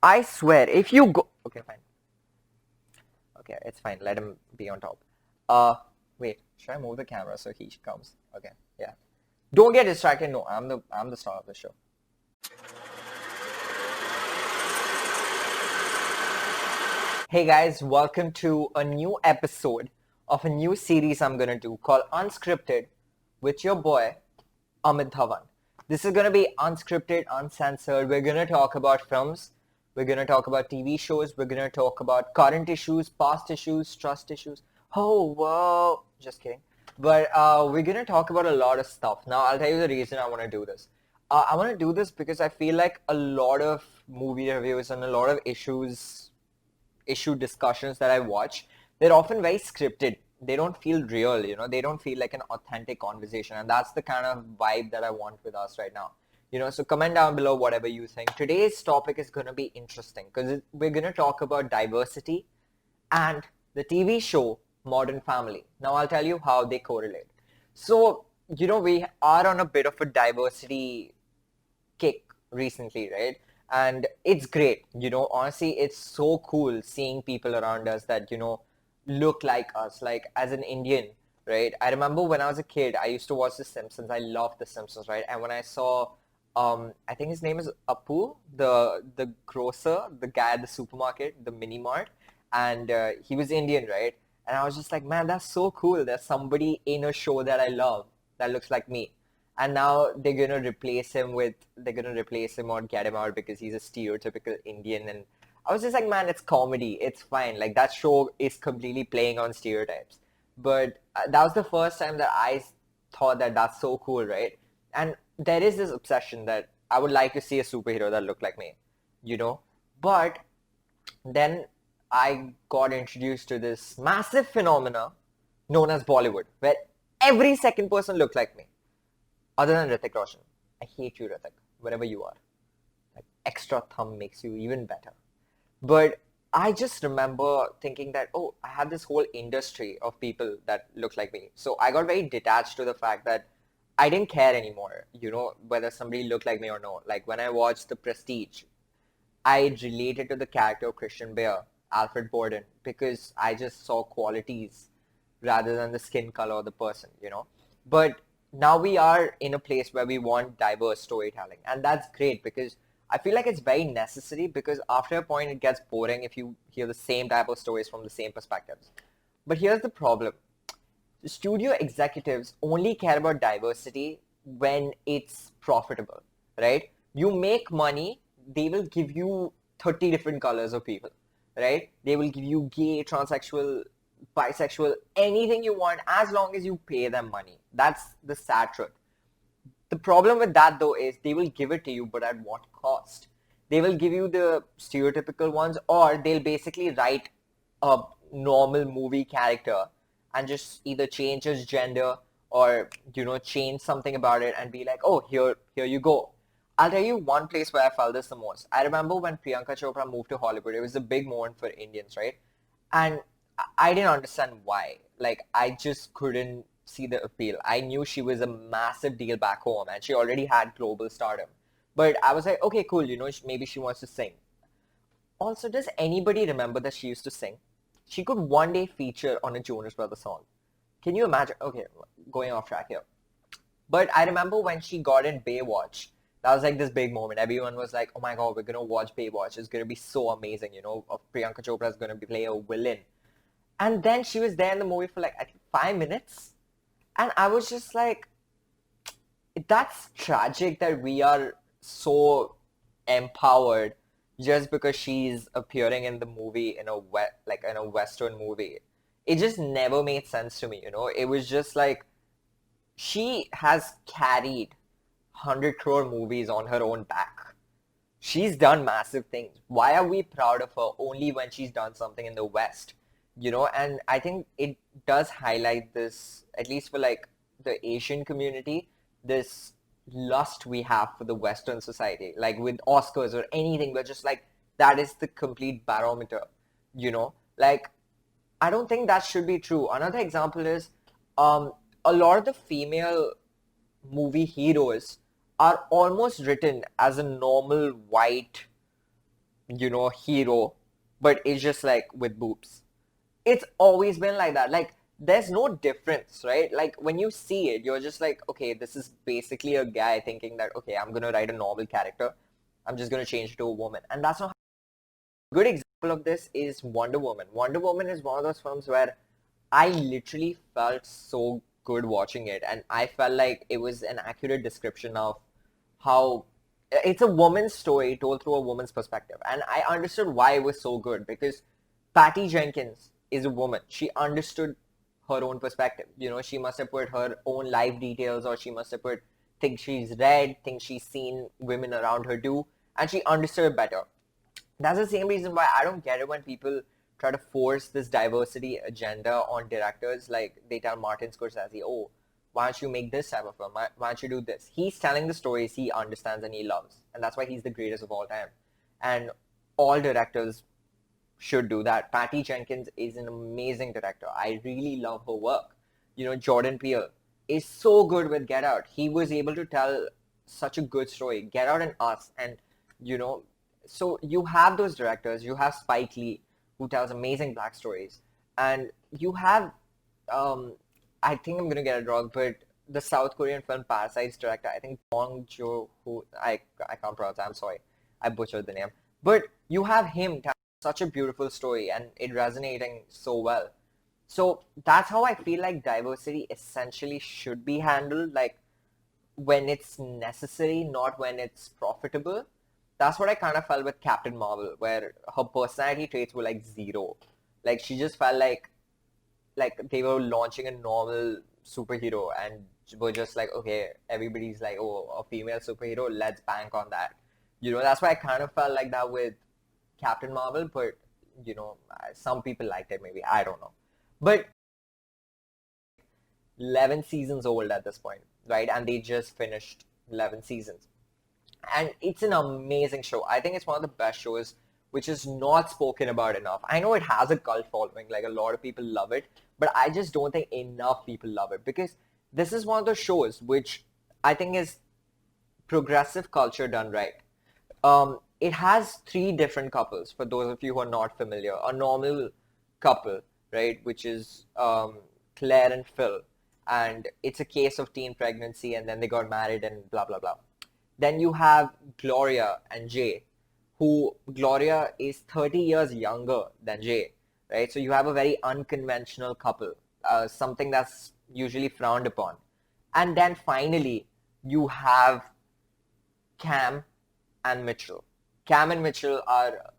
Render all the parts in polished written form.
I swear, if you go... Okay, fine. Okay, it's fine. Let him be on top. Wait. Should I move the camera so he comes? Okay, yeah. Don't get distracted. No, I'm the star of the show. Hey guys, welcome to a new episode of a new series I'm gonna do called Unscripted with your boy Amit Dhawan. This is gonna be unscripted, uncensored. We're gonna talk about films. We're gonna talk about TV shows. We're gonna talk about current issues, past issues, trust issues. Oh, whoa! Just kidding. But we're gonna talk about a lot of stuff. Now, I'll tell you the reason I want to do this. I want to do this because I feel like a lot of movie reviews and a lot of issue discussions that I watch, they're often very scripted. They don't feel real, they don't feel like an authentic conversation. And that's the kind of vibe that I want with us right now. So comment down below whatever you think. Today's topic is going to be interesting because we're going to talk about diversity and the TV show Modern Family. Now I'll tell you how they correlate. So, we are on a bit of a diversity kick recently, right? And it's great. Honestly, it's so cool seeing people around us that, look like us. Like as an Indian, right? I remember when I was a kid, I used to watch The Simpsons. I loved The Simpsons, right? And when I saw, I think his name is Apu, the grocer, the guy at the supermarket, the mini mart, and he was Indian, right? And I was just like, man, that's so cool. There's somebody in a show that I love that looks like me. And now they're gonna replace him or get him out because he's a stereotypical Indian. And I was just like, man, it's comedy, it's fine. Like that show is completely playing on stereotypes. But that was the first time that I thought that that's so cool, right? And there is this obsession that I would like to see a superhero that looked like me. But then I got introduced to this massive phenomena known as Bollywood, where every second person looked like me. Other than Hrithik Roshan. I hate you, Hrithik, wherever you are. Like, extra thumb makes you even better. But I just remember thinking that, oh, I had this whole industry of people that looked like me. So I got very detached to the fact that I didn't care anymore, whether somebody looked like me or not. Like when I watched The Prestige, I related to the character of Christian Bale, Alfred Borden, because I just saw qualities rather than the skin color of the person. But now we are in a place where we want diverse storytelling, and that's great because I feel like it's very necessary, because after a point it gets boring if you hear the same type of stories from the same perspectives. But here's the problem. The studio executives only care about diversity when it's profitable, right? You make money, they will give you 30 different colors of people, right? They will give you gay, transsexual, bisexual, anything you want as long as you pay them money. That's the sad truth. The problem with that though is they will give it to you, but at what cost? They will give you the stereotypical ones, or they'll basically write a normal movie character and just either change his gender or change something about it and be like, oh, here you go. I'll tell you one place where I felt this the most. I remember when Priyanka Chopra moved to Hollywood. It was a big moment for Indians, right? And I didn't understand why. Like, I just couldn't see the appeal. I knew she was a massive deal back home and she already had global stardom. But I was like, okay, cool, maybe she wants to sing. Also, does anybody remember that she used to sing? She could one day feature on a Jonas Brothers song. Can you imagine? Okay, going off track here. But I remember when she got in Baywatch, that was like this big moment. Everyone was like, oh my God, we're going to watch Baywatch. It's going to be so amazing, Priyanka Chopra is going to play a villain. And then she was there in the movie for like, I think 5 minutes. And I was just like, that's tragic that we are so empowered just because she's appearing in the movie in a Western movie. It just never made sense to me. It was just like, she has carried 100 crore movies on her own back. She's done massive things. Why are we proud of her only when she's done something in the West? And I think it does highlight this, at least for like the Asian community, this lust we have for the Western society. Like with Oscars or anything, we're just like, that is the complete barometer. Like, I don't think that should be true. Another example is a lot of the female movie heroes are almost written as a normal white hero, but it's just like with boobs. It's always been like that. Like, there's no difference, right? Like, when you see it, you're just like, okay, this is basically a guy thinking that, okay, I'm gonna write a normal character. I'm just gonna change it to a woman. And that's not a good example of this is Wonder Woman. Wonder Woman is one of those films where I literally felt so good watching it, and I felt like it was an accurate description of how it's a woman's story told through a woman's perspective. And I understood why it was so good because Patty Jenkins is a woman. She understood her own perspective. She must have put her own life details, or she must have put things she's read, things she's seen women around her do, and she understood it better. That's the same reason why I don't get it when people try to force this diversity agenda on directors. Like, they tell Martin Scorsese, oh, why don't you make this type of film? Why don't you do this? He's telling the stories he understands and he loves. And that's why he's the greatest of all time. And all directors should do that. Patty Jenkins is an amazing director. I really love her work. Jordan Peele is so good with Get Out. He was able to tell such a good story. Get Out and Us. And, you know, so you have those directors. You have Spike Lee, who tells amazing black stories. And you have, I think I'm going to get it wrong, but the South Korean film Parasite's director, I think Bong Jo, who I can't pronounce, I'm sorry. I butchered the name. But you have him tell such a beautiful story and it resonating so well. So that's how I feel like diversity essentially should be handled, like when it's necessary, not when it's profitable. That's what I kind of felt with Captain Marvel, where her personality traits were like zero. Like, she just felt like they were launching a normal superhero and were just like, okay, everybody's like, oh, a female superhero, let's bank on that. That's why I kind of felt like that with Captain Marvel, but some people liked it, maybe, I don't know. But 11 seasons old at this point, right? And they just finished 11 seasons. And it's an amazing show. I think it's one of the best shows which is not spoken about enough. I know it has a cult following, like a lot of people love it, but I just don't think enough people love it because this is one of those shows which I think is progressive culture done right. It has three different couples, for those of you who are not familiar. A normal couple, right, which is Claire and Phil, and it's a case of teen pregnancy, and then they got married and blah, blah, blah. Then you have Gloria and Jay, who Gloria is 30 years younger than Jay, right? So you have a very unconventional couple, something that's usually frowned upon. And then finally, you have Cam and Mitchell. Cam and Mitchell are,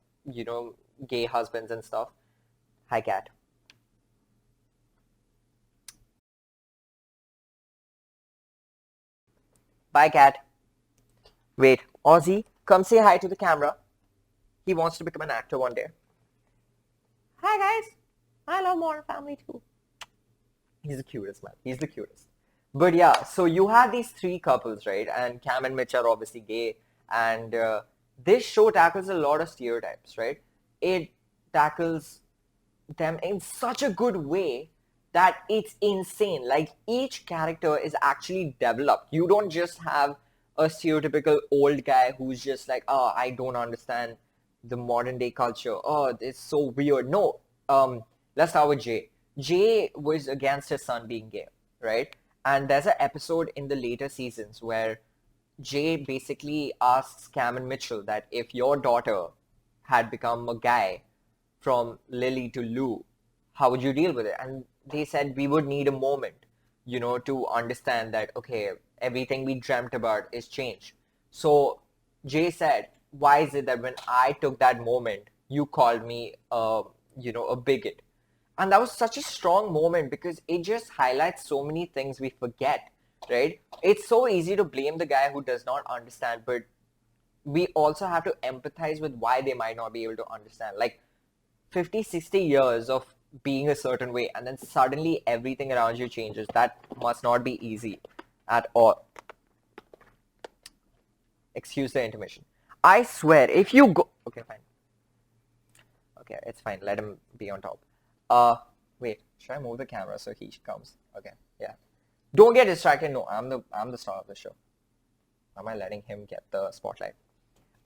gay husbands and stuff. Hi, Cat. Bye, Cat. Wait, Ozzy, come say hi to the camera. He wants to become an actor one day. Hi, guys. I love Modern Family too. He's the cutest, man. He's the cutest. But yeah, so you have these three couples, right? And Cam and Mitch are obviously gay. And this show tackles a lot of stereotypes, right? It tackles them in such a good way that it's insane. Like, each character is actually developed. You don't just have a stereotypical old guy who's just like, oh, I don't understand the modern day culture. Oh, it's so weird. No, let's start with Jay. Jay was against his son being gay, right? And there's an episode in the later seasons where Jay basically asks Cam and Mitchell that if your daughter had become a guy from Lily to Lou, how would you deal with it? And they said we would need a moment, to understand that, okay, everything we dreamt about is changed. So Jay said, why is it that when I took that moment, you called me, a bigot? And that was such a strong moment because it just highlights so many things we forget, right? It's so easy to blame the guy who does not understand, but we also have to empathize with why they might not be able to understand. Like, 50, 60 years of being a certain way and then suddenly everything around you changes. That must not be easy at all. Excuse the intermission. I swear, if you go... Okay, fine. Okay, it's fine. Let him be on top. Wait, should I move the camera so he comes? Okay, yeah. Don't get distracted. No, I'm the star of the show. Am I letting him get the spotlight?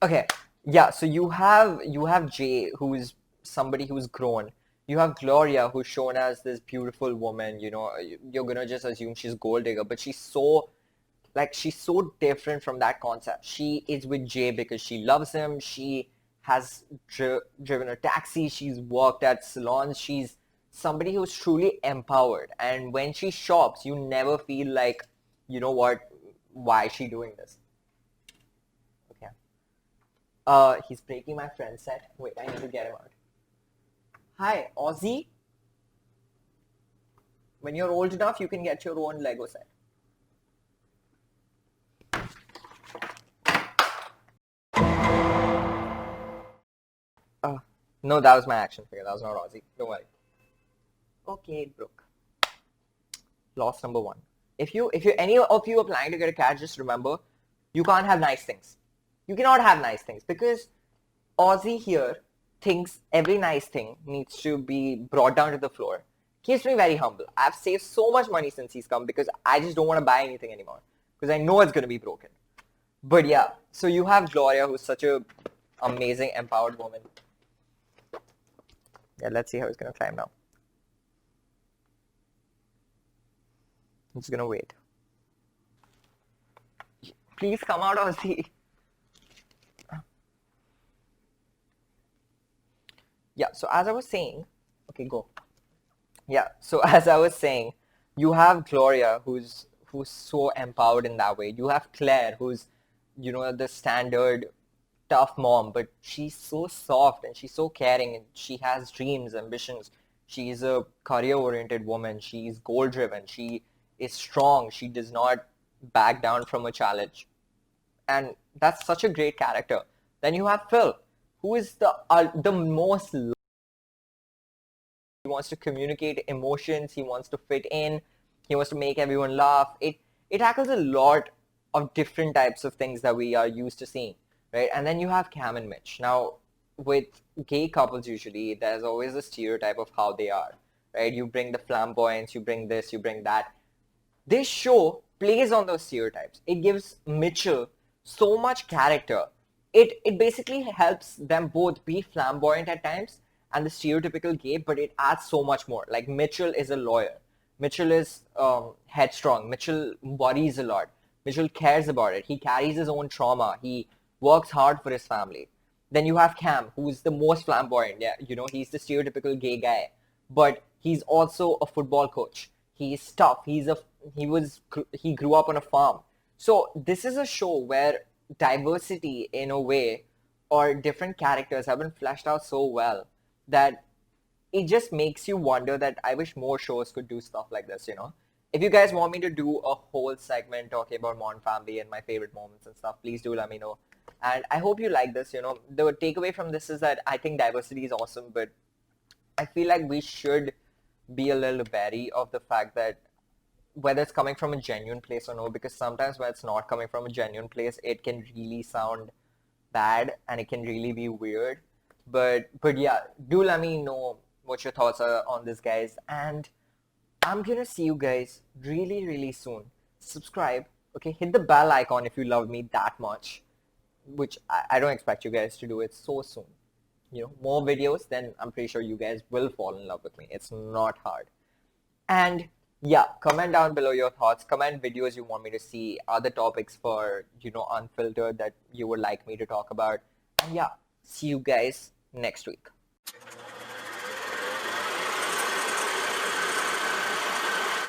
Okay, Yeah, so you have Jay, who's somebody who's grown. You have Gloria, who's shown as this beautiful woman. You're gonna just assume she's gold digger, but she's so different from that concept. She is with Jay because she loves him. She has driven a taxi. She's worked at salons. She's somebody who's truly empowered. And when she shops, you never feel like, you know what, why is she doing this? Okay. He's breaking my friend's set. Wait, I need to get him out. Hi, Ozzy. When you're old enough, you can get your own Lego set. Uh, no, that was my action figure. That was not Ozzy. Don't worry. Okay, it broke. Loss number one. If you any of you are planning to get a cat, just remember, you can't have nice things. You cannot have nice things because Ozzy here thinks every nice thing needs to be brought down to the floor. Keeps me very humble. I've saved so much money since he's come because I just don't want to buy anything anymore because I know it's going to be broken. But yeah, so you have Gloria, who's such a amazing, empowered woman. Yeah, let's see how he's going to climb now. I'm just going to wait. Please come out, Ozzy. Yeah, so as I was saying, okay, go. Yeah, so as I was saying, you have Gloria, who's so empowered in that way. You have Claire, who's, the standard tough mom, but she's so soft and she's so caring and she has dreams, ambitions. She's a career-oriented woman. She's goal-driven. She is strong. She does not back down from a challenge. And that's such a great character. Then you have Phil, who is the most. He wants to communicate emotions. He wants to fit in. He wants to make everyone laugh. It tackles a lot of different types of things that we are used to seeing, right? And then you have Cam and Mitch. Now, with gay couples, usually there's always a stereotype of how they are, right? You bring the flamboyance, you bring this, you bring that. This show plays on those stereotypes. It gives Mitchell so much character. It basically helps them both be flamboyant at times and the stereotypical gay, but it adds so much more. Like Mitchell is a lawyer. Mitchell is headstrong. Mitchell worries a lot. Mitchell cares about it. He carries his own trauma. He works hard for his family. Then you have Cam, who's the most flamboyant. Yeah, he's the stereotypical gay guy, but he's also a football coach. He's tough. He grew up on a farm. So this is a show where diversity, in a way, or different characters have been fleshed out so well that it just makes you wonder that I wish more shows could do stuff like this. If you guys want me to do a whole segment talking about Modern Family and my favorite moments and stuff, please do let me know. And I hope you like this. The takeaway from this is that I think diversity is awesome, but I feel like we should be a little wary of the fact that whether it's coming from a genuine place or no, because sometimes when it's not coming from a genuine place, it can really sound bad and it can really be weird. But yeah, do let me know what your thoughts are on this, guys. And I'm gonna see you guys really, really soon. Subscribe, okay? Hit the bell icon if you love me that much, which I don't expect you guys to do it so soon. More videos, then I'm pretty sure you guys will fall in love with me. It's not hard. And yeah, comment down below your thoughts. Comment videos you want me to see, other topics for, Unfiltered that you would like me to talk about. And yeah, see you guys next week.